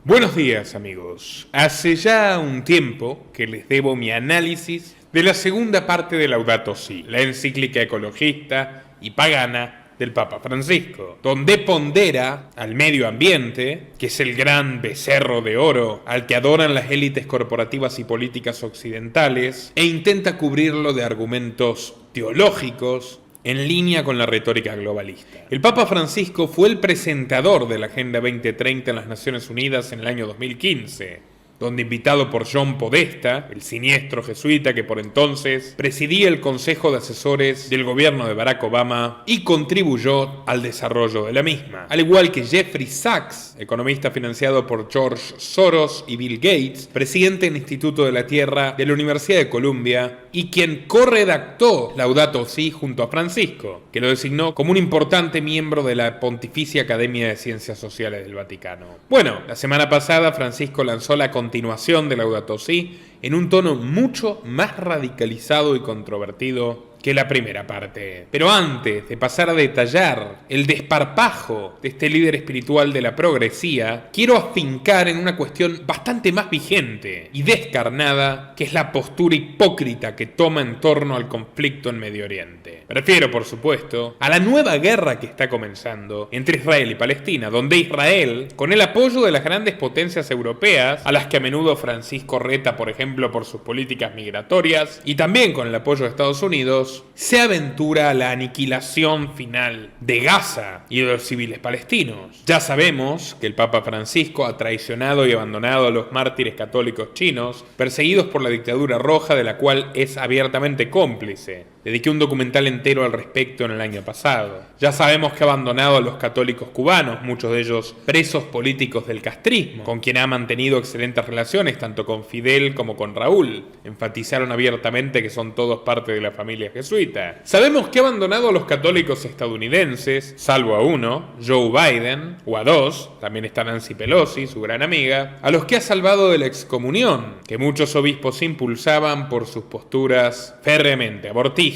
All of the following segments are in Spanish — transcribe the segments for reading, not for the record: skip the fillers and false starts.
Buenos días, amigos. Hace ya un tiempo que les debo mi análisis de la segunda parte de Laudato Si, la encíclica ecologista y pagana del Papa Francisco, donde pondera al medio ambiente, que es el gran becerro de oro al que adoran las élites corporativas y políticas occidentales, e intenta cubrirlo de argumentos teológicos en línea con la retórica globalista. El Papa Francisco fue el presentador de la Agenda 2030 en las Naciones Unidas en el año 2015, donde, invitado por John Podesta, el siniestro jesuita que por entonces presidía el Consejo de Asesores del gobierno de Barack Obama y contribuyó al desarrollo de la misma. Al igual que Jeffrey Sachs, economista financiado por George Soros y Bill Gates, presidente del Instituto de la Tierra de la Universidad de Columbia y quien corredactó Laudato Si junto a Francisco, que lo designó como un importante miembro de la Pontificia Academia de Ciencias Sociales del Vaticano. Bueno, la semana pasada Francisco lanzó la continuación de Laudato Si en un tono mucho más radicalizado y controvertido que la primera parte. Pero antes de pasar a detallar el desparpajo de este líder espiritual de la progresía, quiero afincar en una cuestión bastante más vigente y descarnada, que es la postura hipócrita que toma en torno al conflicto en Medio Oriente. Me refiero, por supuesto, a la nueva guerra que está comenzando entre Israel y Palestina, donde Israel, con el apoyo de las grandes potencias europeas, a las que a menudo Francisco reta, por ejemplo, por sus políticas migratorias, y también con el apoyo de Estados Unidos, se aventura a la aniquilación final de Gaza y de los civiles palestinos. Ya sabemos que el Papa Francisco ha traicionado y abandonado a los mártires católicos chinos, perseguidos por la dictadura roja de la cual es abiertamente cómplice. Dediqué un documental entero al respecto en el año pasado. Ya sabemos que ha abandonado a los católicos cubanos, muchos de ellos presos políticos del castrismo, con quien ha mantenido excelentes relaciones tanto con Fidel como con Raúl. Enfatizaron abiertamente que son todos parte de la familia jesuita. Sabemos que ha abandonado a los católicos estadounidenses, salvo a uno, Joe Biden, o a dos, también está Nancy Pelosi, su gran amiga, a los que ha salvado de la excomunión, que muchos obispos impulsaban por sus posturas férreamente abortistas.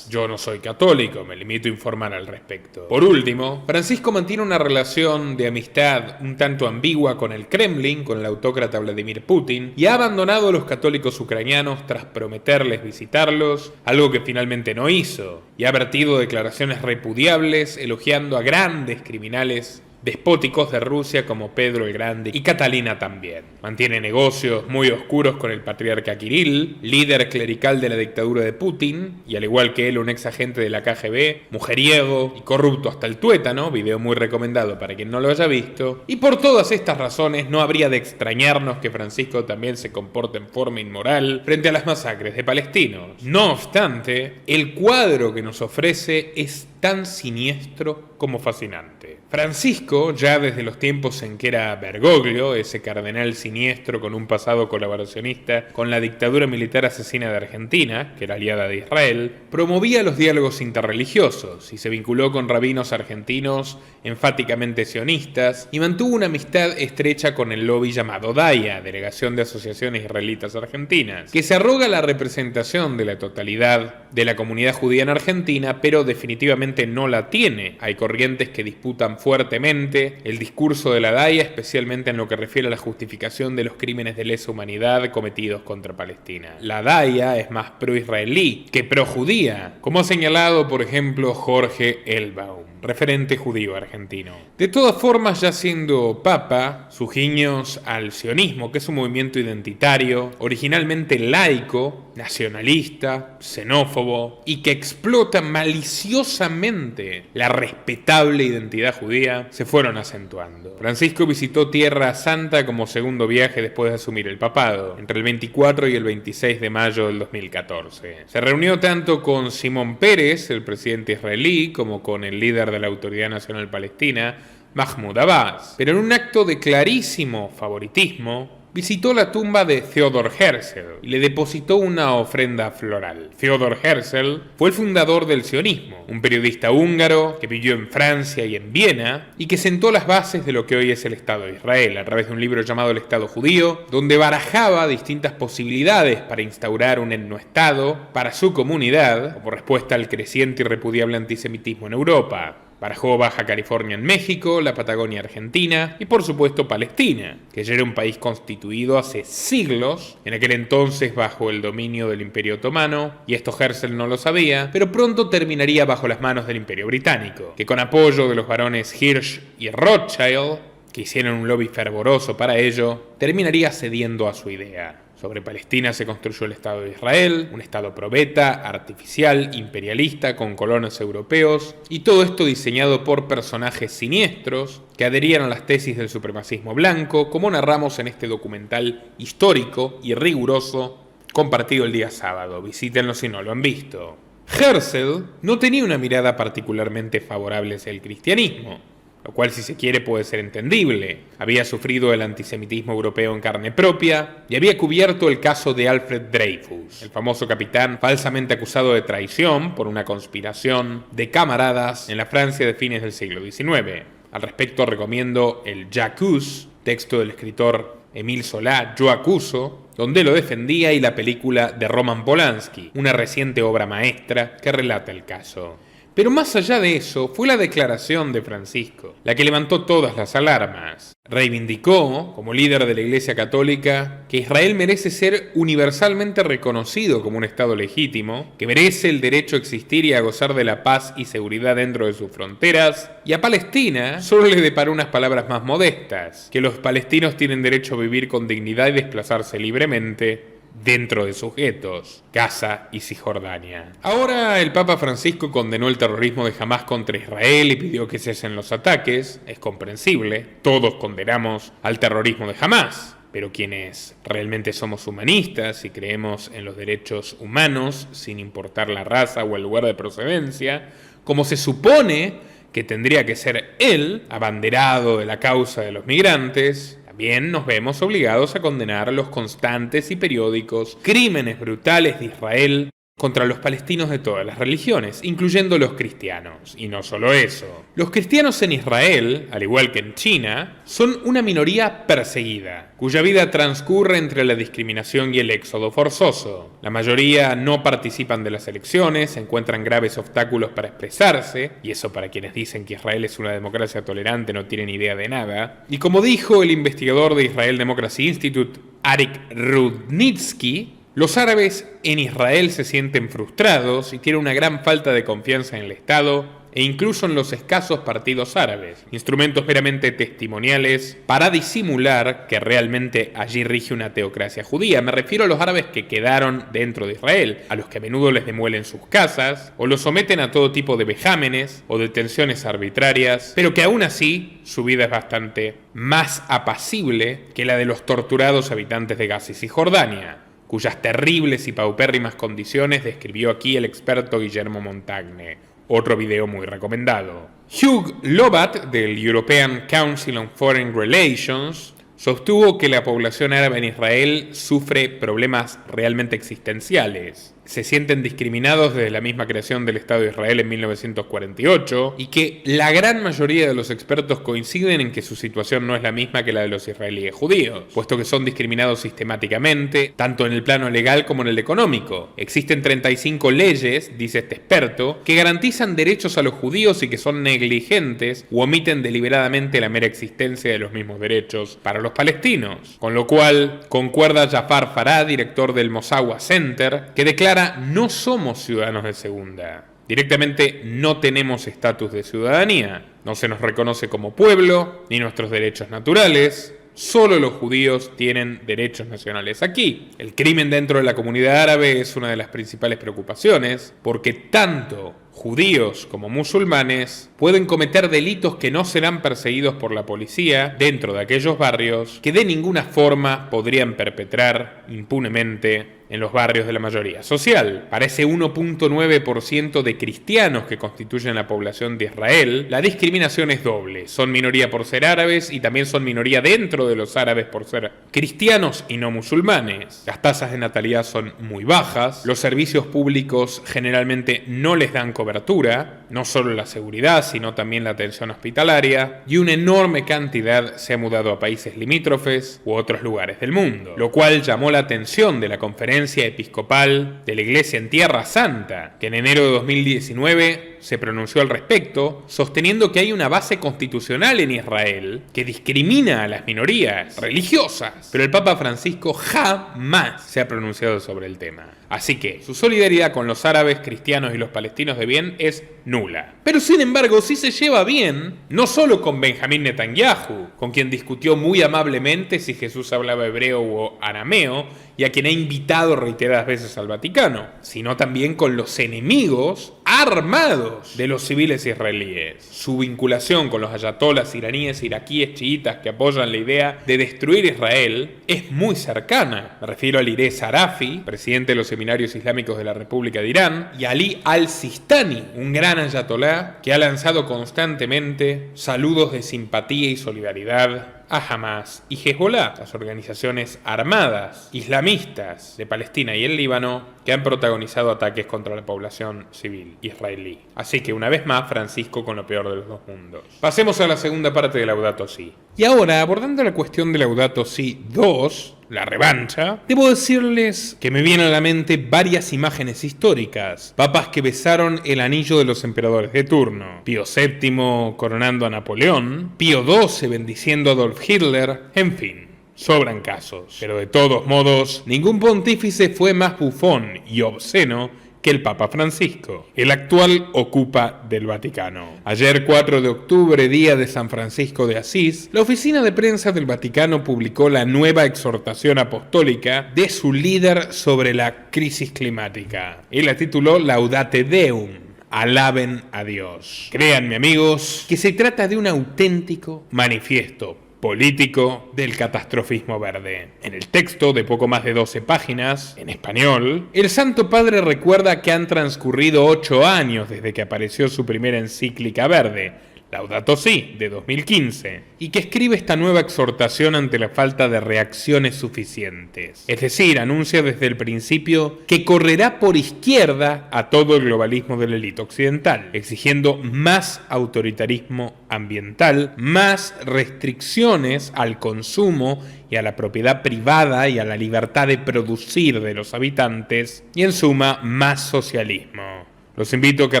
Yo no soy católico, me limito a informar al respecto. Por último, Francisco mantiene una relación de amistad un tanto ambigua con el Kremlin, con el autócrata Vladimir Putin, y ha abandonado a los católicos ucranianos tras prometerles visitarlos, algo que finalmente no hizo, y ha vertido declaraciones repudiables elogiando a grandes criminales despóticos de Rusia como Pedro el Grande y Catalina también. Mantiene negocios muy oscuros con el patriarca Kirill, líder clerical de la dictadura de Putin, y al igual que él un ex agente de la KGB, mujeriego y corrupto hasta el tuétano, video muy recomendado para quien no lo haya visto. Y por todas estas razones no habría de extrañarnos que Francisco también se comporte en forma inmoral frente a las masacres de palestinos. No obstante, el cuadro que nos ofrece es tan siniestro como fascinante. Francisco, ya desde los tiempos en que era Bergoglio, ese cardenal siniestro con un pasado colaboracionista con la dictadura militar asesina de Argentina, que era aliada de Israel, promovía los diálogos interreligiosos y se vinculó con rabinos argentinos enfáticamente sionistas y mantuvo una amistad estrecha con el lobby llamado DAIA, Delegación de Asociaciones Israelitas Argentinas, que se arroga la representación de la totalidad de la comunidad judía en Argentina, pero definitivamente no la tiene. Hay corrientes que disputan fuertemente el discurso de la DAIA, especialmente en lo que refiere a la justificación de los crímenes de lesa humanidad cometidos contra Palestina. La DAIA es más pro-israelí que pro-judía, como ha señalado, por ejemplo, Jorge Elbaum, referente judío argentino. De todas formas, ya siendo papa, sus guiños al sionismo, que es un movimiento identitario, originalmente laico, nacionalista, xenófobo, y que explota maliciosamente la respetable identidad judía, se fueron acentuando. Francisco visitó Tierra Santa como segundo viaje después de asumir el papado, entre el 24 y el 26 de mayo del 2014. Se reunió tanto con Simón Peres, el presidente israelí, como con el líder de la Autoridad Nacional Palestina, Mahmoud Abbas, pero en un acto de clarísimo favoritismo, visitó la tumba de Theodor Herzl y le depositó una ofrenda floral. Theodor Herzl fue el fundador del sionismo, un periodista húngaro que vivió en Francia y en Viena y que sentó las bases de lo que hoy es el Estado de Israel a través de un libro llamado El Estado Judío, donde barajaba distintas posibilidades para instaurar un etnoestado para su comunidad como respuesta al creciente y repudiable antisemitismo en Europa. Barajó Baja California en México, la Patagonia Argentina y por supuesto Palestina, que ya era un país constituido hace siglos, en aquel entonces bajo el dominio del Imperio Otomano, y esto Herzl no lo sabía, pero pronto terminaría bajo las manos del Imperio Británico, que con apoyo de los barones Hirsch y Rothschild, que hicieron un lobby fervoroso para ello, terminaría cediendo a su idea. Sobre Palestina se construyó el Estado de Israel, un Estado probeta, artificial, imperialista, con colonos europeos, y todo esto diseñado por personajes siniestros que adherían a las tesis del supremacismo blanco, como narramos en este documental histórico y riguroso compartido el día sábado. Visítenlo si no lo han visto. Herzl no tenía una mirada particularmente favorable hacia el cristianismo, lo cual, si se quiere, puede ser entendible. Había sufrido el antisemitismo europeo en carne propia y había cubierto el caso de Alfred Dreyfus, el famoso capitán falsamente acusado de traición por una conspiración de camaradas en la Francia de fines del siglo XIX. Al respecto recomiendo el J'accuse, texto del escritor Émile Zola, Yo acuso, donde lo defendía, y la película de Roman Polanski, una reciente obra maestra que relata el caso. Pero más allá de eso, fue la declaración de Francisco la que levantó todas las alarmas. Reivindicó, como líder de la Iglesia Católica, que Israel merece ser universalmente reconocido como un Estado legítimo, que merece el derecho a existir y a gozar de la paz y seguridad dentro de sus fronteras, y a Palestina solo le deparó unas palabras más modestas, que los palestinos tienen derecho a vivir con dignidad y desplazarse libremente dentro de sus guetos, Gaza y Cisjordania. Ahora el Papa Francisco condenó el terrorismo de Hamás contra Israel y pidió que cesen los ataques. Es comprensible, todos condenamos al terrorismo de Hamás, pero quienes realmente somos humanistas y creemos en los derechos humanos, sin importar la raza o el lugar de procedencia, como se supone que tendría que ser él, abanderado de la causa de los migrantes, también nos vemos obligados a condenar los constantes y periódicos crímenes brutales de Israel contra los palestinos de todas las religiones, incluyendo los cristianos. Y no solo eso. Los cristianos en Israel, al igual que en China, son una minoría perseguida, cuya vida transcurre entre la discriminación y el éxodo forzoso. La mayoría no participan de las elecciones, encuentran graves obstáculos para expresarse, y eso para quienes dicen que Israel es una democracia tolerante no tienen idea de nada. Y como dijo el investigador de Israel Democracy Institute, Arik Rudnitsky, los árabes en Israel se sienten frustrados y tienen una gran falta de confianza en el Estado e incluso en los escasos partidos árabes, instrumentos meramente testimoniales para disimular que realmente allí rige una teocracia judía. Me refiero a los árabes que quedaron dentro de Israel, a los que a menudo les demuelen sus casas o los someten a todo tipo de vejámenes o detenciones arbitrarias, pero que aún así su vida es bastante más apacible que la de los torturados habitantes de Gaza y Cisjordania, cuyas terribles y paupérrimas condiciones describió aquí el experto Guillermo Montagne. Otro video muy recomendado. Hugh Lobat, del European Council on Foreign Relations, sostuvo que la población árabe en Israel sufre problemas realmente existenciales. Se sienten discriminados desde la misma creación del Estado de Israel en 1948 y que la gran mayoría de los expertos coinciden en que su situación no es la misma que la de los israelíes judíos, puesto que son discriminados sistemáticamente, tanto en el plano legal como en el económico. Existen 35 leyes, dice este experto, que garantizan derechos a los judíos y que son negligentes u omiten deliberadamente la mera existencia de los mismos derechos para los palestinos. Con lo cual, concuerda Jafar Farah, director del Mosawa Center, que declara: no somos ciudadanos de segunda. Directamente no tenemos estatus de ciudadanía. No se nos reconoce como pueblo, ni nuestros derechos naturales. Solo los judíos tienen derechos nacionales aquí. El crimen dentro de la comunidad árabe es una de las principales preocupaciones, porque tanto judíos como musulmanes pueden cometer delitos que no serán perseguidos por la policía dentro de aquellos barrios que de ninguna forma podrían perpetrar impunemente en los barrios de la mayoría social. Para ese 1.9% de cristianos que constituyen la población de Israel, la discriminación es doble. Son minoría por ser árabes y también son minoría dentro de los árabes por ser cristianos y no musulmanes. Las tasas de natalidad son muy bajas, los servicios públicos generalmente no les dan cobertura, no solo la seguridad, sino también la atención hospitalaria, y una enorme cantidad se ha mudado a países limítrofes u otros lugares del mundo, lo cual llamó la atención de la Conferencia Episcopal de la Iglesia en Tierra Santa, que en enero de 2019 se pronunció al respecto, sosteniendo que hay una base constitucional en Israel que discrimina a las minorías religiosas, pero el Papa Francisco jamás se ha pronunciado sobre el tema. Así que su solidaridad con los árabes, cristianos y los palestinos de bien es nula. Pero sin embargo, sí se lleva bien, no solo con Benjamín Netanyahu, con quien discutió muy amablemente si Jesús hablaba hebreo o arameo, y a quien ha invitado reiteradas veces al Vaticano, sino también con los enemigos armados de los civiles israelíes. Su vinculación con los ayatolas iraníes, iraquíes, chiitas que apoyan la idea de destruir Israel es muy cercana. Me refiero a Iré Sarafi, presidente de los seminarios islámicos de la República de Irán, y Ali al-Sistani, un gran ayatolá que ha lanzado constantemente saludos de simpatía y solidaridad a Hamas y Hezbollah, las organizaciones armadas islamistas de Palestina y el Líbano que han protagonizado ataques contra la población civil israelí. Así que una vez más, Francisco con lo peor de los dos mundos. Pasemos a la segunda parte de Laudato Si. Y ahora, abordando la cuestión de Laudato Si 2, la revancha, debo decirles que me vienen a la mente varias imágenes históricas. Papas que besaron el anillo de los emperadores de turno. Pío VII coronando a Napoleón. Pío XII bendiciendo a Adolf Hitler. En fin, sobran casos. Pero de todos modos, ningún pontífice fue más bufón y obsceno que el Papa Francisco. El actual ocupa del Vaticano. Ayer 4 de octubre, día de San Francisco de Asís, la oficina de prensa del Vaticano publicó la nueva exhortación apostólica de su líder sobre la crisis climática. Él la tituló Laudate Deum. Alaben a Dios. Créanme, amigos, que se trata de un auténtico manifiesto político del catastrofismo verde. En el texto, de poco más de 12 páginas, en español, el Santo Padre recuerda que han transcurrido 8 años desde que apareció su primera encíclica verde, Laudato Si, de 2015, y que escribe esta nueva exhortación ante la falta de reacciones suficientes. Es decir, anuncia desde el principio que correrá por izquierda a todo el globalismo de la élite occidental, exigiendo más autoritarismo ambiental, más restricciones al consumo y a la propiedad privada y a la libertad de producir de los habitantes, y en suma, más socialismo. Los invito a que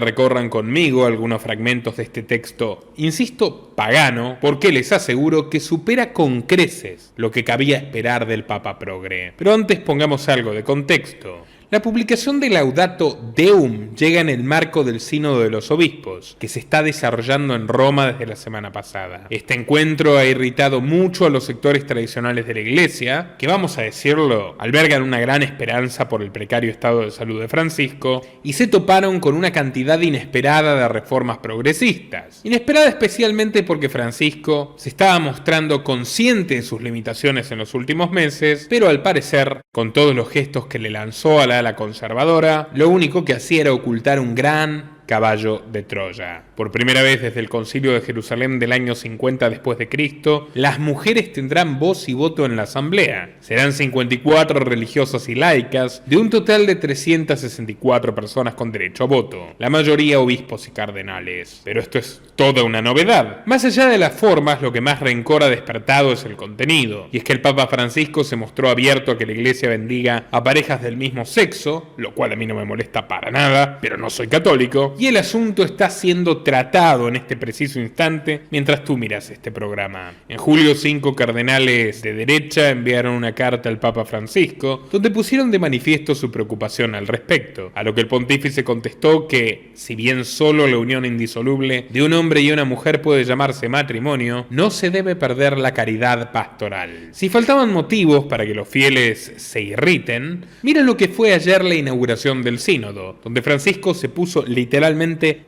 recorran conmigo algunos fragmentos de este texto, insisto, pagano, porque les aseguro que supera con creces lo que cabía esperar del Papa Progre. Pero antes pongamos algo de contexto. La publicación de Laudato Deum llega en el marco del Sínodo de los Obispos, que se está desarrollando en Roma desde la semana pasada. Este encuentro ha irritado mucho a los sectores tradicionales de la Iglesia, que, vamos a decirlo, albergan una gran esperanza por el precario estado de salud de Francisco, y se toparon con una cantidad inesperada de reformas progresistas. Inesperada especialmente porque Francisco se estaba mostrando consciente de sus limitaciones en los últimos meses, pero al parecer, con todos los gestos que le lanzó a la conservadora, lo único que hacía era ocultar un gran caballo de Troya. Por primera vez desde el Concilio de Jerusalén del año 50 después de Cristo, las mujeres tendrán voz y voto en la asamblea. Serán 54 religiosas y laicas, de un total de 364 personas con derecho a voto, la mayoría obispos y cardenales. Pero esto es toda una novedad. Más allá de las formas, lo que más rencor ha despertado es el contenido, y es que el Papa Francisco se mostró abierto a que la Iglesia bendiga a parejas del mismo sexo, lo cual a mí no me molesta para nada, pero no soy católico, y el asunto está siendo tratado en este preciso instante mientras tú miras este programa. En julio, 5 cardenales de derecha enviaron una carta al Papa Francisco donde pusieron de manifiesto su preocupación al respecto, a lo que el pontífice contestó que, si bien solo la unión indisoluble de un hombre y una mujer puede llamarse matrimonio, no se debe perder la caridad pastoral. Si faltaban motivos para que los fieles se irriten, miren lo que fue ayer la inauguración del sínodo, donde Francisco se puso literalmente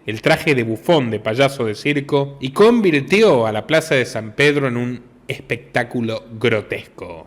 el traje de bufón de payaso de circo y convirtió a la plaza de San Pedro en un espectáculo grotesco.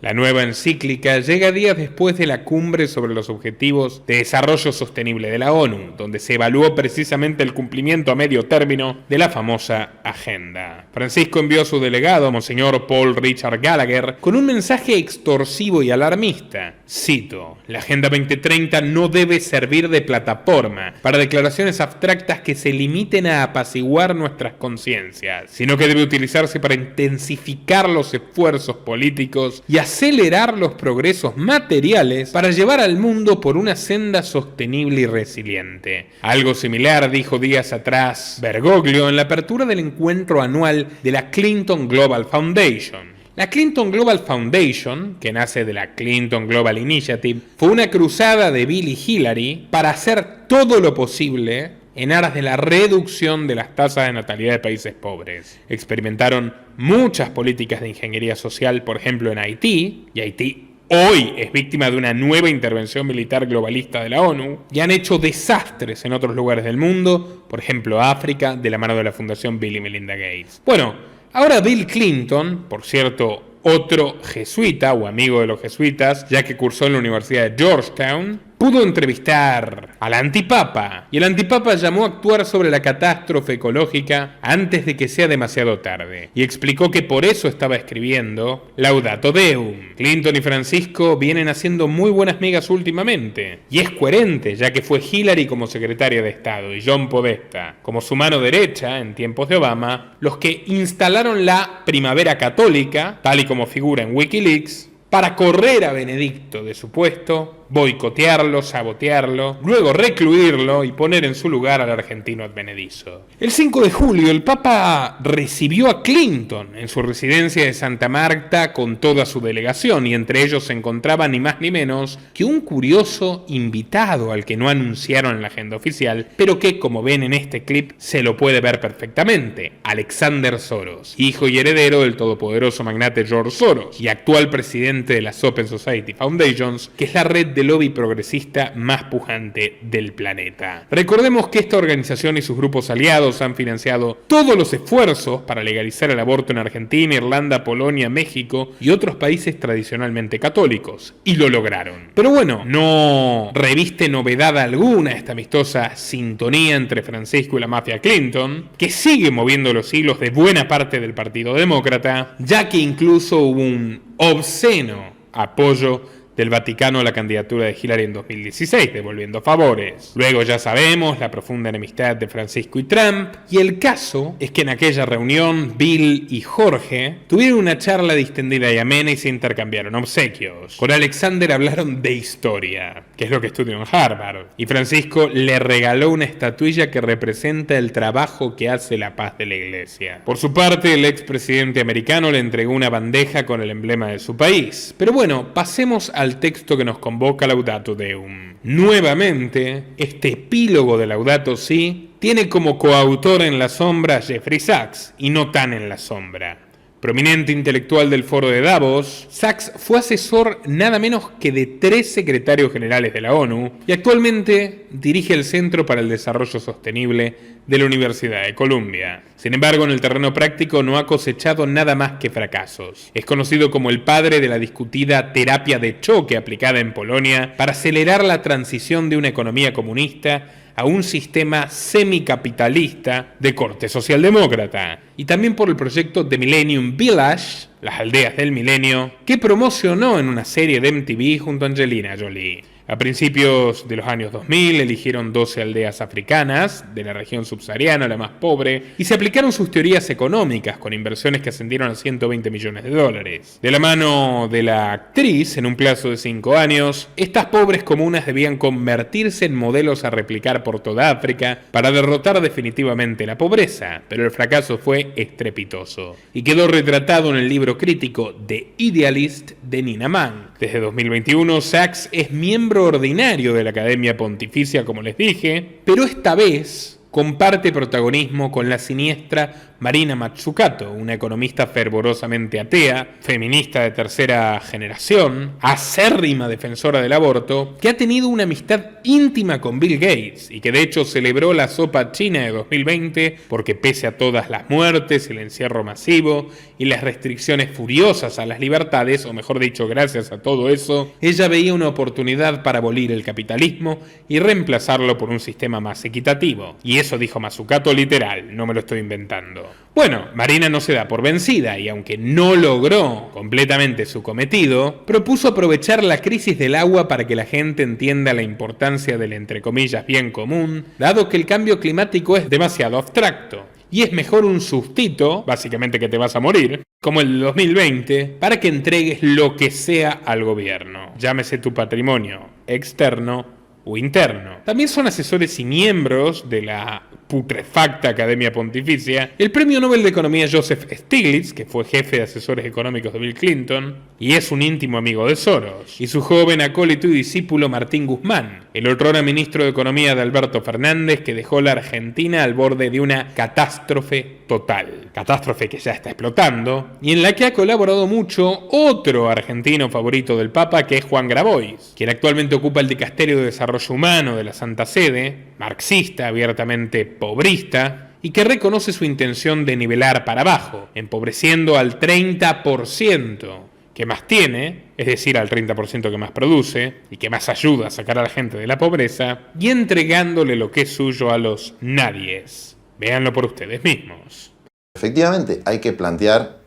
La nueva encíclica llega días después de la cumbre sobre los Objetivos de Desarrollo Sostenible de la ONU, donde se evaluó precisamente el cumplimiento a medio término de la famosa agenda. Francisco envió a su delegado, Monseñor Paul Richard Gallagher, con un mensaje extorsivo y alarmista. Cito: la Agenda 2030 no debe servir de plataforma para declaraciones abstractas que se limiten a apaciguar nuestras conciencias, sino que debe utilizarse para intensificar los esfuerzos políticos y acelerar los progresos materiales para llevar al mundo por una senda sostenible y resiliente. Algo similar dijo días atrás Bergoglio en la apertura del encuentro anual de la Clinton Global Foundation. La Clinton Global Foundation, que nace de la Clinton Global Initiative, fue una cruzada de Bill y Hillary para hacer todo lo posible en aras de la reducción de las tasas de natalidad de países pobres. Experimentaron muchas políticas de ingeniería social, por ejemplo en Haití, y Haití hoy es víctima de una nueva intervención militar globalista de la ONU, y han hecho desastres en otros lugares del mundo, por ejemplo África, de la mano de la Fundación Bill y Melinda Gates. Bueno, ahora Bill Clinton, por cierto, otro jesuita o amigo de los jesuitas, ya que cursó en la Universidad de Georgetown, pudo entrevistar al antipapa, y el antipapa llamó a actuar sobre la catástrofe ecológica antes de que sea demasiado tarde, y explicó que por eso estaba escribiendo Laudato Deum. Clinton y Francisco vienen haciendo muy buenas migas últimamente, y es coherente, ya que fue Hillary como secretaria de Estado y John Podesta como su mano derecha en tiempos de Obama los que instalaron la primavera católica, tal y como figura en WikiLeaks, para correr a Benedicto de su puesto, boicotearlo, sabotearlo, luego recluirlo y poner en su lugar al argentino advenedizo. El 5 de julio el Papa recibió a Clinton en su residencia de Santa Marta con toda su delegación, y entre ellos se encontraba ni más ni menos que un curioso invitado al que no anunciaron en la agenda oficial, pero que, como ven en este clip, se lo puede ver perfectamente: Alexander Soros, hijo y heredero del todopoderoso magnate George Soros y actual presidente de las Open Society Foundations, que es la red de lobby progresista más pujante del planeta. Recordemos que esta organización y sus grupos aliados han financiado todos los esfuerzos para legalizar el aborto en Argentina, Irlanda, Polonia, México y otros países tradicionalmente católicos, y lo lograron. Pero bueno, no reviste novedad alguna esta amistosa sintonía entre Francisco y la mafia Clinton, que sigue moviendo los hilos de buena parte del Partido Demócrata, ya que incluso hubo un obsceno apoyo del Vaticano a la candidatura de Hillary en 2016, devolviendo favores. Luego ya sabemos la profunda enemistad de Francisco y Trump, y el caso es que en aquella reunión Bill y Jorge tuvieron una charla distendida y amena y se intercambiaron obsequios. Con Alexander hablaron de historia, que es lo que estudió en Harvard, y Francisco le regaló una estatuilla que representa el trabajo que hace la paz de la iglesia. Por su parte, el expresidente americano le entregó una bandeja con el emblema de su país. Pero bueno, pasemos al texto que nos convoca Laudato Deum. Nuevamente, este epílogo de Laudato Si tiene como coautor en la sombra a Jeffrey Sachs, y no tan en la sombra. Prominente intelectual del Foro de Davos, Sachs fue asesor nada menos que de 3 secretarios generales de la ONU y actualmente dirige el Centro para el Desarrollo Sostenible de la Universidad de Columbia. Sin embargo, en el terreno práctico no ha cosechado nada más que fracasos. Es conocido como el padre de la discutida terapia de choque aplicada en Polonia para acelerar la transición de una economía comunista a un sistema semicapitalista de corte socialdemócrata, y también por el proyecto The Millennium Village, las aldeas del milenio, que promocionó en una serie de MTV junto a Angelina Jolie. A principios de los años 2000 eligieron 12 aldeas africanas de la región subsahariana, la más pobre, y se aplicaron sus teorías económicas con inversiones que ascendieron a $120 millones. De la mano de la actriz, en un plazo de 5 años, estas pobres comunas debían convertirse en modelos a replicar por toda África para derrotar definitivamente la pobreza, pero el fracaso fue estrepitoso y quedó retratado en el libro crítico The Idealist de Nina Mann. Desde 2021, Sachs es miembro ordinario de la Academia Pontificia, como les dije, pero esta vez comparte protagonismo con la siniestra Marina Mazzucato, una economista fervorosamente atea, feminista de tercera generación, acérrima defensora del aborto, que ha tenido una amistad íntima con Bill Gates y que de hecho celebró la sopa china de 2020 porque pese a todas las muertes, el encierro masivo y las restricciones furiosas a las libertades, o mejor dicho, gracias a todo eso, ella veía una oportunidad para abolir el capitalismo y reemplazarlo por un sistema más equitativo. Y eso dijo Mazzucato literal, no me lo estoy inventando. Bueno, Marina no se da por vencida y aunque no logró completamente su cometido, propuso aprovechar la crisis del agua para que la gente entienda la importancia del entre comillas bien común, dado que el cambio climático es demasiado abstracto. Y es mejor un sustito, básicamente que te vas a morir, como el 2020, para que entregues lo que sea al gobierno. Llámese tu patrimonio externo o interno. También son asesores y miembros de la putrefacta Academia Pontificia el Premio Nobel de Economía Joseph Stiglitz, que fue jefe de asesores económicos de Bill Clinton, y es un íntimo amigo de Soros, y su joven acólito y discípulo Martín Guzmán, el otrora ministro de Economía de Alberto Fernández, que dejó la Argentina al borde de una catástrofe total. Catástrofe que ya está explotando, y en la que ha colaborado mucho otro argentino favorito del Papa, que es Juan Grabois, quien actualmente ocupa el Dicasterio de Desarrollo Humano de la Santa Sede, marxista, abiertamente pobrista, y que reconoce su intención de nivelar para abajo, empobreciendo al 30% que más tiene, es decir, al 30% que más produce y que más ayuda a sacar a la gente de la pobreza, y entregándole lo que es suyo a los nadies. Véanlo por ustedes mismos. Efectivamente, hay que plantear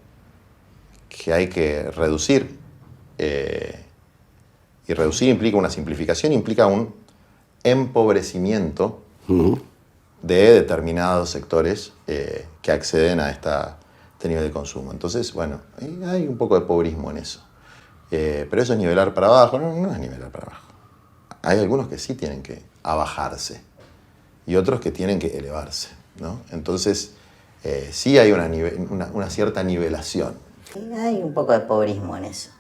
que hay que reducir, y reducir implica una simplificación, implica un empobrecimiento de determinados sectores que acceden a este nivel de consumo. Entonces, bueno, hay un poco de pobrismo en eso. Pero eso es nivelar para abajo, no es nivelar para abajo. Hay algunos que sí tienen que abajarse y otros que tienen que elevarse, ¿no? Entonces, sí hay una cierta nivelación. Hay un poco de pobrismo en eso.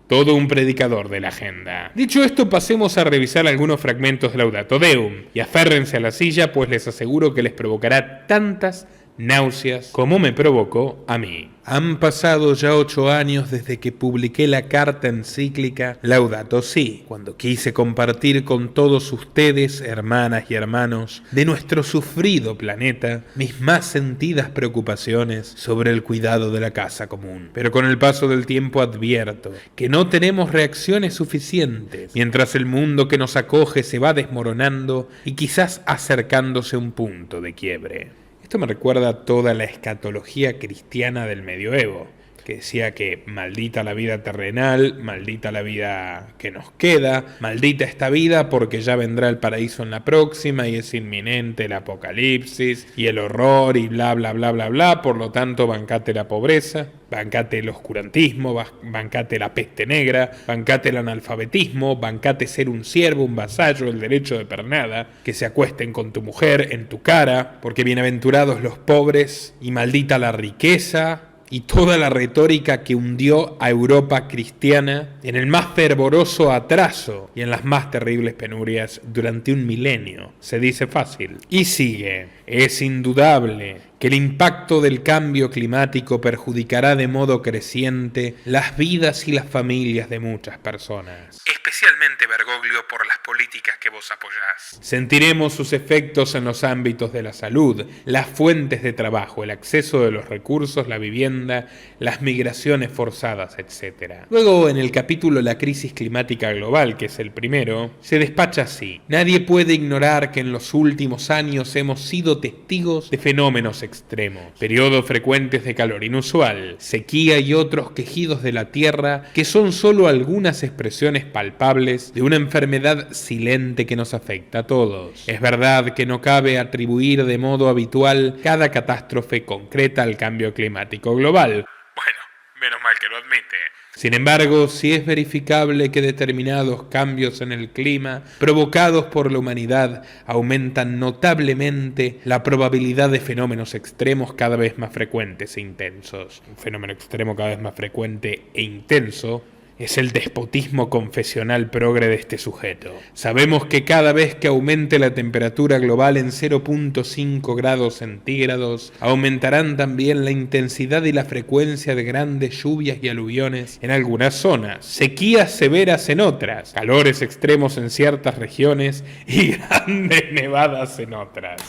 Todo un predicador de la agenda. Dicho esto, pasemos a revisar algunos fragmentos de Laudato Deum, y aférrense a la silla, pues les aseguro que les provocará tantas náuseas como me provocó a mí. Han pasado ya 8 años desde que publiqué la carta encíclica Laudato Si, cuando quise compartir con todos ustedes, hermanas y hermanos, de nuestro sufrido planeta, mis más sentidas preocupaciones sobre el cuidado de la casa común. Pero con el paso del tiempo advierto que no tenemos reacciones suficientes, mientras el mundo que nos acoge se va desmoronando y quizás acercándose a un punto de quiebre. Esto me recuerda a toda la escatología cristiana del medioevo, que decía que maldita la vida terrenal, maldita la vida que nos queda, maldita esta vida porque ya vendrá el paraíso en la próxima y es inminente el apocalipsis y el horror y bla bla bla bla bla, por lo tanto bancate la pobreza, bancate el oscurantismo, bancate la peste negra, bancate el analfabetismo, bancate ser un siervo, un vasallo, el derecho de pernada, que se acuesten con tu mujer en tu cara, porque bienaventurados los pobres y maldita la riqueza, y toda la retórica que hundió a Europa cristiana en el más fervoroso atraso y en las más terribles penurias durante un milenio. Se dice fácil. Y sigue. Es indudable que el impacto del cambio climático perjudicará de modo creciente las vidas y las familias de muchas personas. Especialmente, Bergoglio, por las políticas que vos apoyás. Sentiremos sus efectos en los ámbitos de la salud, las fuentes de trabajo, el acceso de los recursos, la vivienda, las migraciones forzadas, etc. Luego, en el capítulo La crisis climática global, que es el primero, se despacha así. Nadie puede ignorar que en los últimos años hemos sido testigos de fenómenos extremos, periodos frecuentes de calor inusual, sequía y otros quejidos de la tierra que son solo algunas expresiones palpables de una enfermedad silente que nos afecta a todos. Es verdad que no cabe atribuir de modo habitual cada catástrofe concreta al cambio climático global. Bueno, menos mal que lo admite. Sin embargo, sí es verificable que determinados cambios en el clima provocados por la humanidad aumentan notablemente la probabilidad de fenómenos extremos cada vez más frecuentes e intensos. Un fenómeno extremo cada vez más frecuente e intenso es el despotismo confesional progre de este sujeto. Sabemos que cada vez que aumente la temperatura global en 0.5 grados centígrados, aumentarán también la intensidad y la frecuencia de grandes lluvias y aluviones en algunas zonas, sequías severas en otras, calores extremos en ciertas regiones y grandes nevadas en otras.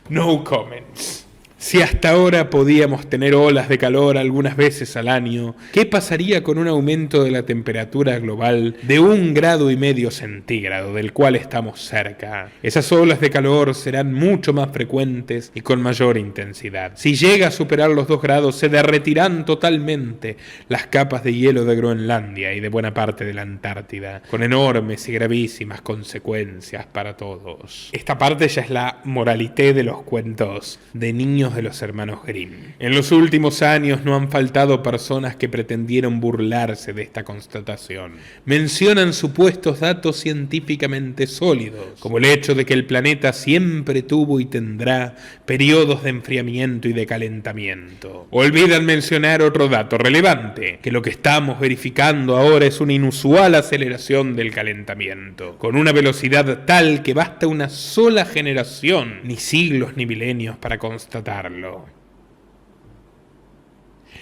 No comments. Si hasta ahora podíamos tener olas de calor algunas veces al año, ¿qué pasaría con un aumento de la temperatura global de 1,5 grados centígrados, del cual estamos cerca? Esas olas de calor serán mucho más frecuentes y con mayor intensidad. Si llega a superar los 2 grados, se derretirán totalmente las capas de hielo de Groenlandia y de buena parte de la Antártida, con enormes y gravísimas consecuencias para todos. Esta parte ya es la moralité de los cuentos de niños de los hermanos Grimm. En los últimos años no han faltado personas que pretendieron burlarse de esta constatación. Mencionan supuestos datos científicamente sólidos, como el hecho de que el planeta siempre tuvo y tendrá periodos de enfriamiento y de calentamiento. Olvidan mencionar otro dato relevante, que lo que estamos verificando ahora es una inusual aceleración del calentamiento, con una velocidad tal que basta una sola generación, ni siglos ni milenios para constatar.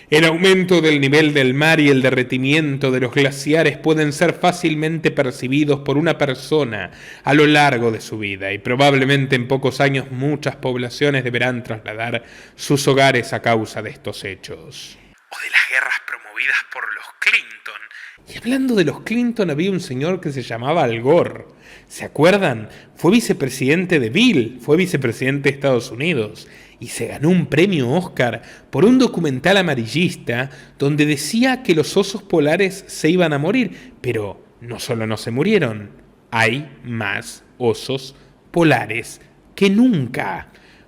El aumento del nivel del mar y el derretimiento de los glaciares pueden ser fácilmente percibidos por una persona a lo largo de su vida y probablemente en pocos años muchas poblaciones deberán trasladar sus hogares a causa de estos hechos. O de las guerras promovidas por los Clinton. Y hablando de los Clinton, había un señor que se llamaba Al Gore. ¿Se acuerdan? Fue vicepresidente de Bill, fue vicepresidente de Estados Unidos y se ganó un premio Oscar por un documental amarillista donde decía que los osos polares se iban a morir, pero no solo no se murieron, hay más osos polares que nunca.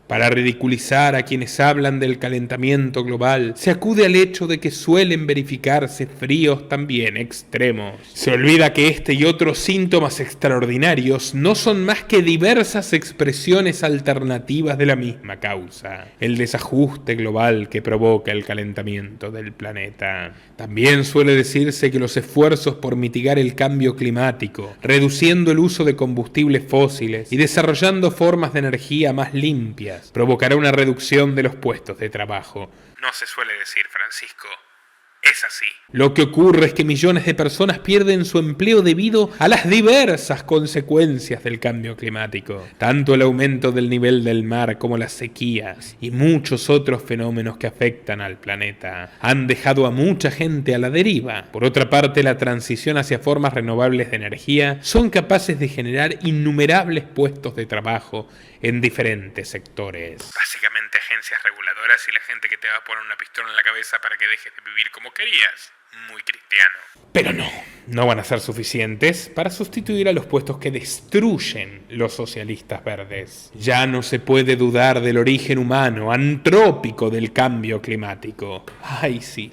Para ridiculizar a quienes hablan del calentamiento global, se acude al hecho de que suelen verificarse fríos también extremos. Se olvida que este y otros síntomas extraordinarios no son más que diversas expresiones alternativas de la misma causa, el desajuste global que provoca el calentamiento del planeta. También suele decirse que los esfuerzos por mitigar el cambio climático, reduciendo el uso de combustibles fósiles y desarrollando formas de energía más limpias, provocará una reducción de los puestos de trabajo. No se suele decir, Francisco. Es así. Lo que ocurre es que millones de personas pierden su empleo debido a las diversas consecuencias del cambio climático. Tanto el aumento del nivel del mar como las sequías y muchos otros fenómenos que afectan al planeta han dejado a mucha gente a la deriva. Por otra parte, la transición hacia formas renovables de energía son capaces de generar innumerables puestos de trabajo en diferentes sectores. Básicamente agencias reguladoras y la gente que te va a poner una pistola en la cabeza para que dejes de vivir como querías. Muy cristiano. Pero no van a ser suficientes para sustituir a los puestos que destruyen los socialistas verdes. Ya no se puede dudar del origen humano, antrópico del cambio climático. Ay, sí.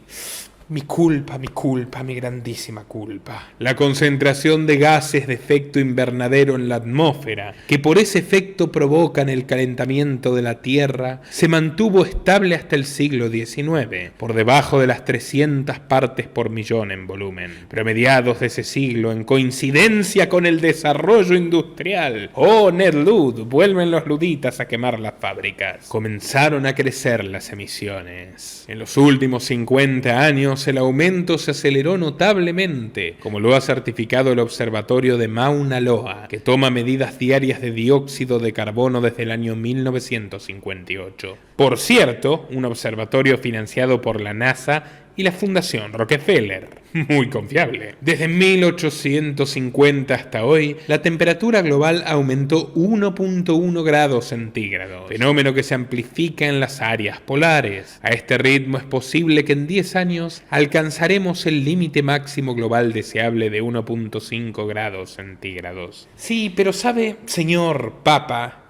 Mi culpa, mi grandísima culpa. La concentración de gases de efecto invernadero en la atmósfera, que por ese efecto provocan el calentamiento de la Tierra, se mantuvo estable hasta el siglo XIX, por debajo de las 300 partes por millón en volumen. Pero a mediados de ese siglo, en coincidencia con el desarrollo industrial, Ned Ludd, vuelven los luditas a quemar las fábricas. Comenzaron a crecer las emisiones. En los últimos 50 años, el aumento se aceleró notablemente, como lo ha certificado el observatorio de Mauna Loa, que toma medidas diarias de dióxido de carbono desde el año 1958. Por cierto, un observatorio financiado por la NASA y la Fundación Rockefeller. Muy confiable. Desde 1850 hasta hoy, la temperatura global aumentó 1.1 grados centígrados, fenómeno que se amplifica en las áreas polares. A este ritmo es posible que en 10 años alcanzaremos el límite máximo global deseable de 1.5 grados centígrados. Sí, pero sabe, señor Papa,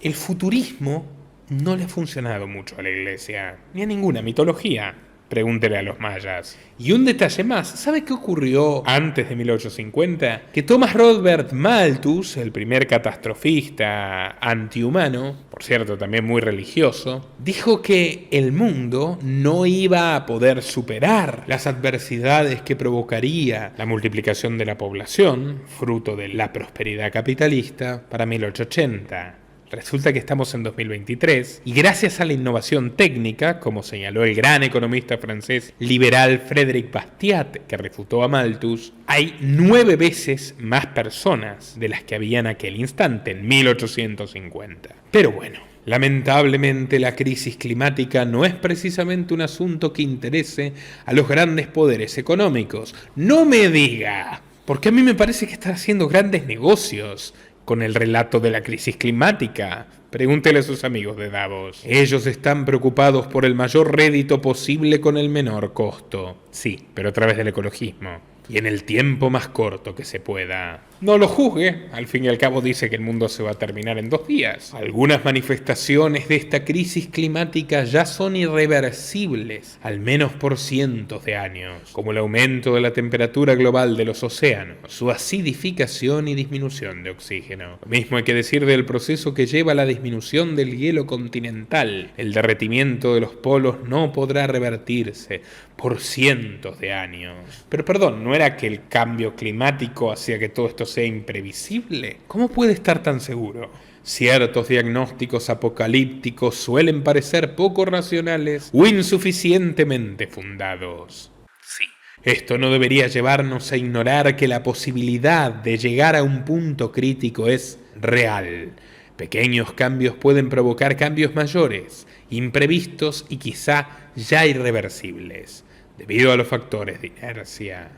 el futurismo no le ha funcionado mucho a la Iglesia, ni a ninguna mitología. Pregúntele a los mayas. Y un detalle más, ¿sabe qué ocurrió antes de 1850? Que Thomas Robert Malthus, el primer catastrofista antihumano, por cierto también muy religioso, dijo que el mundo no iba a poder superar las adversidades que provocaría la multiplicación de la población, fruto de la prosperidad capitalista, para 1880. Resulta que estamos en 2023 y gracias a la innovación técnica, como señaló el gran economista francés liberal Frédéric Bastiat, que refutó a Malthus, hay 9 veces más personas de las que había en aquel instante, en 1850. Pero bueno, lamentablemente la crisis climática no es precisamente un asunto que interese a los grandes poderes económicos. ¡No me diga! Porque a mí me parece que está haciendo grandes negocios con el relato de la crisis climática. Pregúntele a sus amigos de Davos. Ellos están preocupados por el mayor rédito posible con el menor costo. Sí, pero a través del ecologismo. Y en el tiempo más corto que se pueda. No lo juzgue, al fin y al cabo dice que el mundo se va a terminar en 2 días. Algunas manifestaciones de esta crisis climática ya son irreversibles, al menos por cientos de años, como el aumento de la temperatura global de los océanos, su acidificación y disminución de oxígeno. Lo mismo hay que decir del proceso que lleva a la disminución del hielo continental. El derretimiento de los polos no podrá revertirse por cientos de años. Pero perdón, ¿no era que el cambio climático hacía que todo esto sea imprevisible? ¿Cómo puede estar tan seguro? Ciertos diagnósticos apocalípticos suelen parecer poco racionales o insuficientemente fundados. Sí, esto no debería llevarnos a ignorar que la posibilidad de llegar a un punto crítico es real. Pequeños cambios pueden provocar cambios mayores, imprevistos y quizá ya irreversibles, debido a los factores de inercia.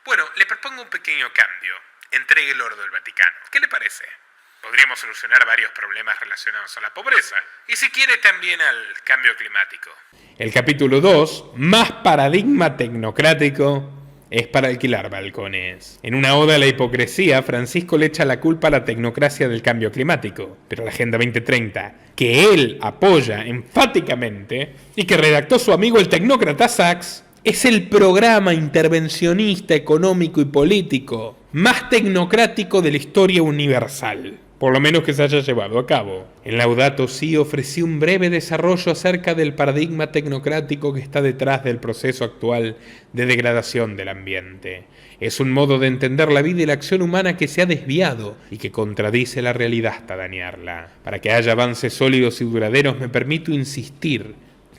Bueno, le propongo un pequeño cambio. Entregue el oro del Vaticano. ¿Qué le parece? Podríamos solucionar varios problemas relacionados a la pobreza. Y si quiere también al cambio climático. El capítulo 2, más paradigma tecnocrático, es para alquilar balcones. En una oda a la hipocresía, Francisco le echa la culpa a la tecnocracia del cambio climático. Pero la Agenda 2030, que él apoya enfáticamente y que redactó su amigo el tecnócrata Sachs, es el programa intervencionista económico y político más tecnocrático de la historia universal, por lo menos que se haya llevado a cabo. En Laudato Si ofrecí un breve desarrollo acerca del paradigma tecnocrático que está detrás del proceso actual de degradación del ambiente. Es un modo de entender la vida y la acción humana que se ha desviado y que contradice la realidad hasta dañarla. Para que haya avances sólidos y duraderos me permito insistir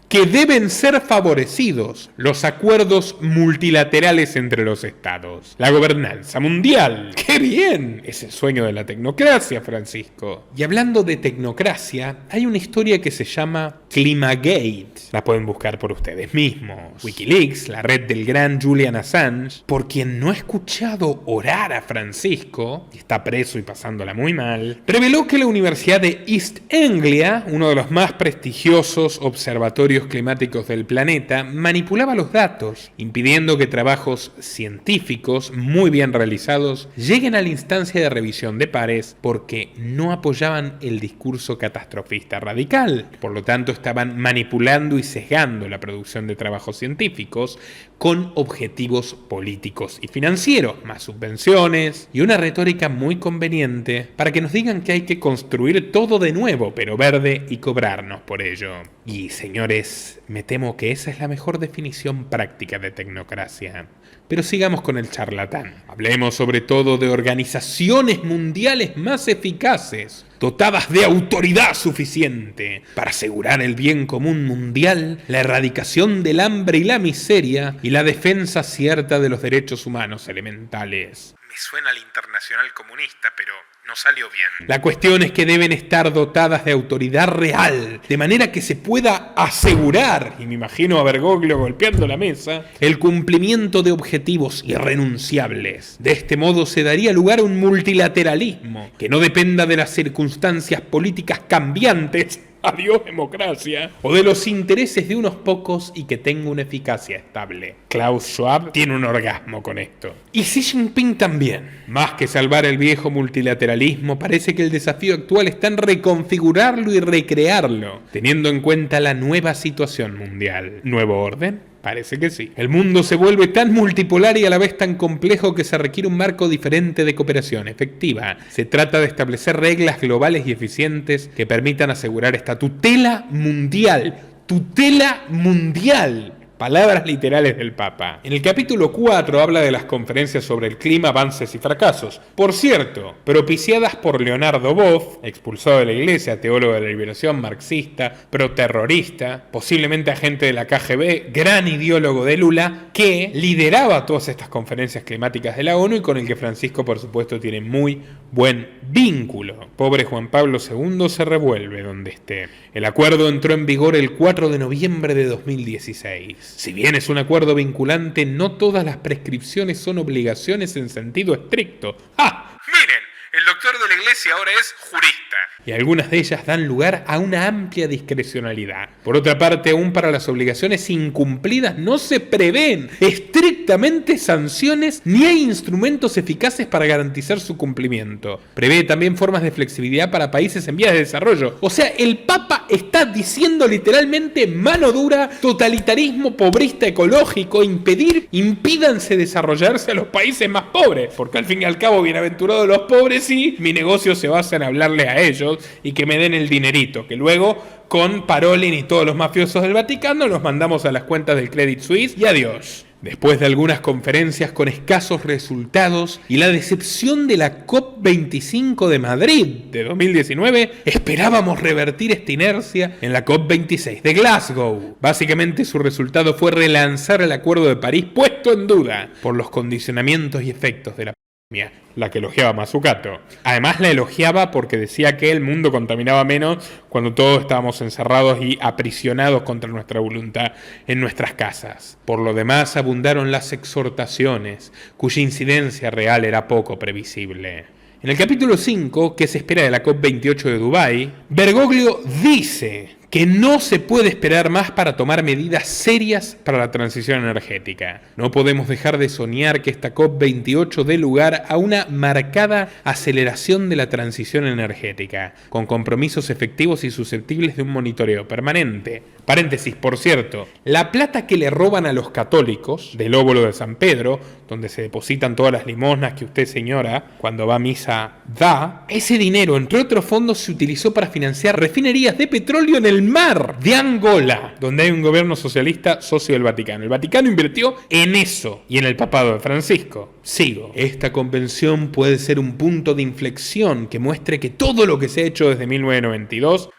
que deben ser favorecidos los acuerdos multilaterales entre los estados. La gobernanza mundial. ¡Qué bien! Es el sueño de la tecnocracia, Francisco. Y hablando de tecnocracia, hay una historia que se llama Climagate. La pueden buscar por ustedes mismos. Wikileaks, la red del gran Julian Assange, por quien no ha escuchado orar a Francisco, que está preso y pasándola muy mal, reveló que la Universidad de East Anglia, uno de los más prestigiosos observatorios climáticos del planeta, manipulaba los datos, impidiendo que trabajos científicos muy bien realizados lleguen a la instancia de revisión de pares porque no apoyaban el discurso catastrofista radical. Por lo tanto, estaban manipulando y sesgando la producción de trabajos científicos con objetivos políticos y financieros, más subvenciones y una retórica muy conveniente para que nos digan que hay que construir todo de nuevo, pero verde, y cobrarnos por ello. Y señores, me temo que esa es la mejor definición práctica de tecnocracia. Pero sigamos con el charlatán. Hablemos sobre todo de organizaciones mundiales más eficaces, dotadas de autoridad suficiente para asegurar el bien común mundial, la erradicación del hambre y la miseria y la defensa cierta de los derechos humanos elementales. Me suena al internacional comunista, pero no salió bien. La cuestión es que deben estar dotadas de autoridad real, de manera que se pueda asegurar, y me imagino a Bergoglio golpeando la mesa, el cumplimiento de objetivos irrenunciables. De este modo se daría lugar a un multilateralismo que no dependa de las circunstancias políticas cambiantes, adiós democracia, o de los intereses de unos pocos y que tenga una eficacia estable. Klaus Schwab tiene un orgasmo con esto. Y Xi Jinping también. Más que salvar el viejo multilateralismo, parece que el desafío actual está en reconfigurarlo y recrearlo, teniendo en cuenta la nueva situación mundial. ¿Nuevo orden? Parece que sí. El mundo se vuelve tan multipolar y a la vez tan complejo que se requiere un marco diferente de cooperación efectiva. Se trata de establecer reglas globales y eficientes que permitan asegurar esta tutela mundial. ¡Tutela mundial! Palabras literales del Papa. En el capítulo 4 habla de las conferencias sobre el clima, avances y fracasos. Por cierto, propiciadas por Leonardo Boff, expulsado de la iglesia, teólogo de la liberación, marxista, proterrorista, posiblemente agente de la KGB, gran ideólogo de Lula, que lideraba todas estas conferencias climáticas de la ONU y con el que Francisco, por supuesto, tiene muy buen vínculo. Pobre Juan Pablo II se revuelve donde esté. El acuerdo entró en vigor el 4 de noviembre de 2016. Si bien es un acuerdo vinculante, no todas las prescripciones son obligaciones en sentido estricto. ¡Ah! Miren, el doctor de la iglesia ahora es jurista. Y algunas de ellas dan lugar a una amplia discrecionalidad. Por otra parte, aún para las obligaciones incumplidas no se prevén estrictamente sanciones ni hay instrumentos eficaces para garantizar su cumplimiento. Prevé también formas de flexibilidad para países en vías de desarrollo. O sea, el Papa está diciendo literalmente mano dura, totalitarismo pobrista ecológico, impídanse desarrollarse a los países más pobres, porque al fin y al cabo bienaventurados los pobres y mi negocio se basa en hablarles a ellos y que me den el dinerito, que luego con Parolin y todos los mafiosos del Vaticano los mandamos a las cuentas del Credit Suisse y adiós. Después de algunas conferencias con escasos resultados y la decepción de la COP25 de Madrid de 2019, esperábamos revertir esta inercia en la COP26 de Glasgow. Básicamente su resultado fue relanzar el Acuerdo de París puesto en duda por los condicionamientos y efectos de la pandemia, la que elogiaba Mazzucato. Además la elogiaba porque decía que el mundo contaminaba menos cuando todos estábamos encerrados y aprisionados contra nuestra voluntad en nuestras casas. Por lo demás abundaron las exhortaciones, cuya incidencia real era poco previsible. En el capítulo 5, que se espera de la COP28 de Dubái, Bergoglio dice que no se puede esperar más para tomar medidas serias para la transición energética. No podemos dejar de soñar que esta COP28 dé lugar a una marcada aceleración de la transición energética, con compromisos efectivos y susceptibles de un monitoreo permanente. Paréntesis, por cierto, la plata que le roban a los católicos del óvulo de San Pedro, donde se depositan todas las limosnas que usted, señora, cuando va a misa da, ese dinero, entre otros fondos, se utilizó para financiar refinerías de petróleo en el mar de Angola, donde hay un gobierno socialista socio del Vaticano. El Vaticano invirtió en eso y en el papado de Francisco. Sigo. Esta convención puede ser un punto de inflexión que muestre que todo lo que se ha hecho desde 1992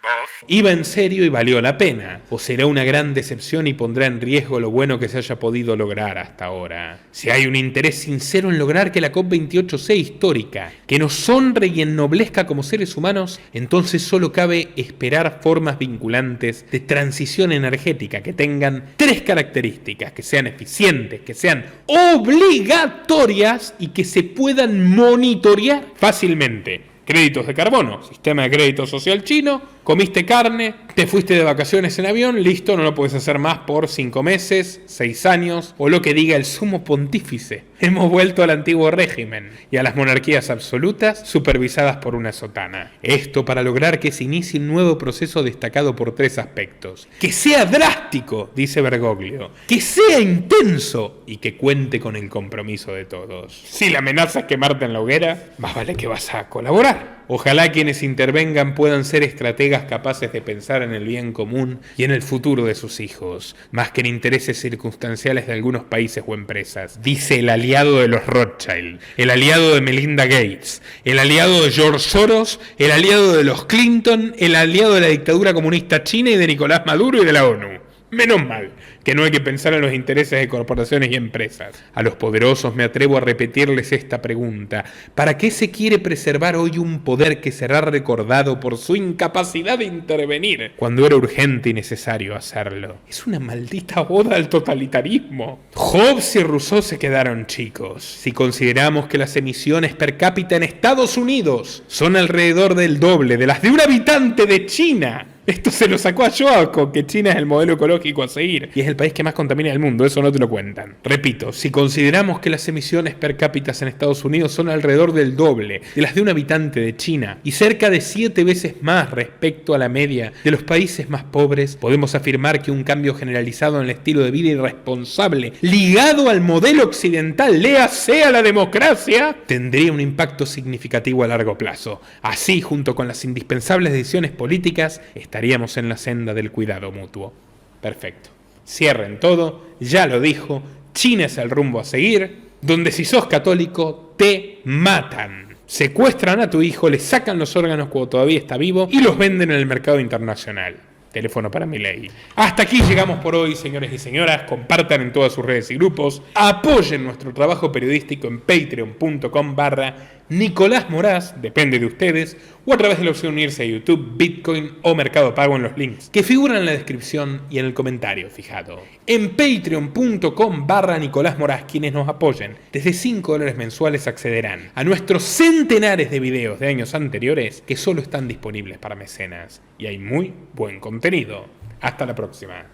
iba en serio y valió la pena, o será una gran decepción y pondrá en riesgo lo bueno que se haya podido lograr hasta ahora. Si hay un interés sincero en lograr que la COP28 sea histórica, que nos honre y ennoblezca como seres humanos, entonces solo cabe esperar formas vinculantes de transición energética que tengan 3 características: que sean eficientes, que sean obligatorias y que se puedan monitorear fácilmente. Créditos de carbono, sistema de crédito social chino, comiste carne, te fuiste de vacaciones en avión, listo, no lo puedes hacer más por 5 meses, 6 años, o lo que diga el sumo pontífice. Hemos vuelto al antiguo régimen y a las monarquías absolutas supervisadas por una sotana. Esto para lograr que se inicie un nuevo proceso destacado por 3 aspectos. Que sea drástico, dice Bergoglio, que sea intenso y que cuente con el compromiso de todos. Si la amenaza es quemarte en la hoguera, más vale que vas a colaborar. Ojalá quienes intervengan puedan ser estrategas capaces de pensar en el bien común y en el futuro de sus hijos, más que en intereses circunstanciales de algunos países o empresas. Dice el aliado de los Rothschild, el aliado de Melinda Gates, el aliado de George Soros, el aliado de los Clinton, el aliado de la dictadura comunista china y de Nicolás Maduro y de la ONU. Menos mal que no hay que pensar en los intereses de corporaciones y empresas. A los poderosos me atrevo a repetirles esta pregunta: ¿para qué se quiere preservar hoy un poder que será recordado por su incapacidad de intervenir cuando era urgente y necesario hacerlo? Es una maldita oda al totalitarismo. Hobbes y Rousseau se quedaron chicos. Si consideramos que las emisiones per cápita en Estados Unidos son alrededor del doble de las de un habitante de China, Esto se lo sacó a Joao con que China es el modelo ecológico a seguir y es el país que más contamina del mundo, eso no te lo cuentan. Repito, si consideramos que las emisiones per cápita en Estados Unidos son alrededor del doble de las de un habitante de China y cerca de 7 veces más respecto a la media de los países más pobres, podemos afirmar que un cambio generalizado en el estilo de vida irresponsable ligado al modelo occidental, léase a la democracia, tendría un impacto significativo a largo plazo. Así, junto con las indispensables decisiones políticas, estaríamos en la senda del cuidado mutuo. Perfecto. Cierren todo, ya lo dijo, China es el rumbo a seguir, donde si sos católico, te matan. Secuestran a tu hijo, le sacan los órganos cuando todavía está vivo y los venden en el mercado internacional. Teléfono para Milei. Hasta aquí llegamos por hoy, señores y señoras. Compartan en todas sus redes y grupos. Apoyen nuestro trabajo periodístico en patreon.com/Nicolás Moraz, depende de ustedes, o a través de la opción unirse a YouTube, Bitcoin o Mercado Pago en los links que figuran en la descripción y en el comentario fijado. En patreon.com/Nicolás Moraz, quienes nos apoyen desde $5 mensuales accederán a nuestros centenares de videos de años anteriores que solo están disponibles para mecenas. Y hay muy buen contenido. Hasta la próxima.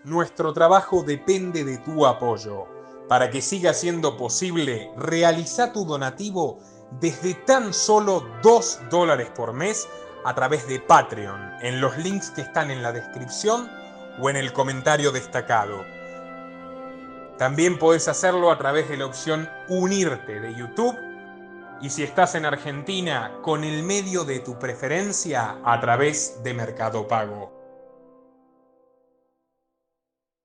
Nuestro trabajo depende de tu apoyo. Para que siga siendo posible, realiza tu donativo desde tan solo $2 por mes a través de Patreon, en los links que están en la descripción o en el comentario destacado. También podés hacerlo a través de la opción Unirte de YouTube, y si estás en Argentina, con el medio de tu preferencia a través de Mercado Pago.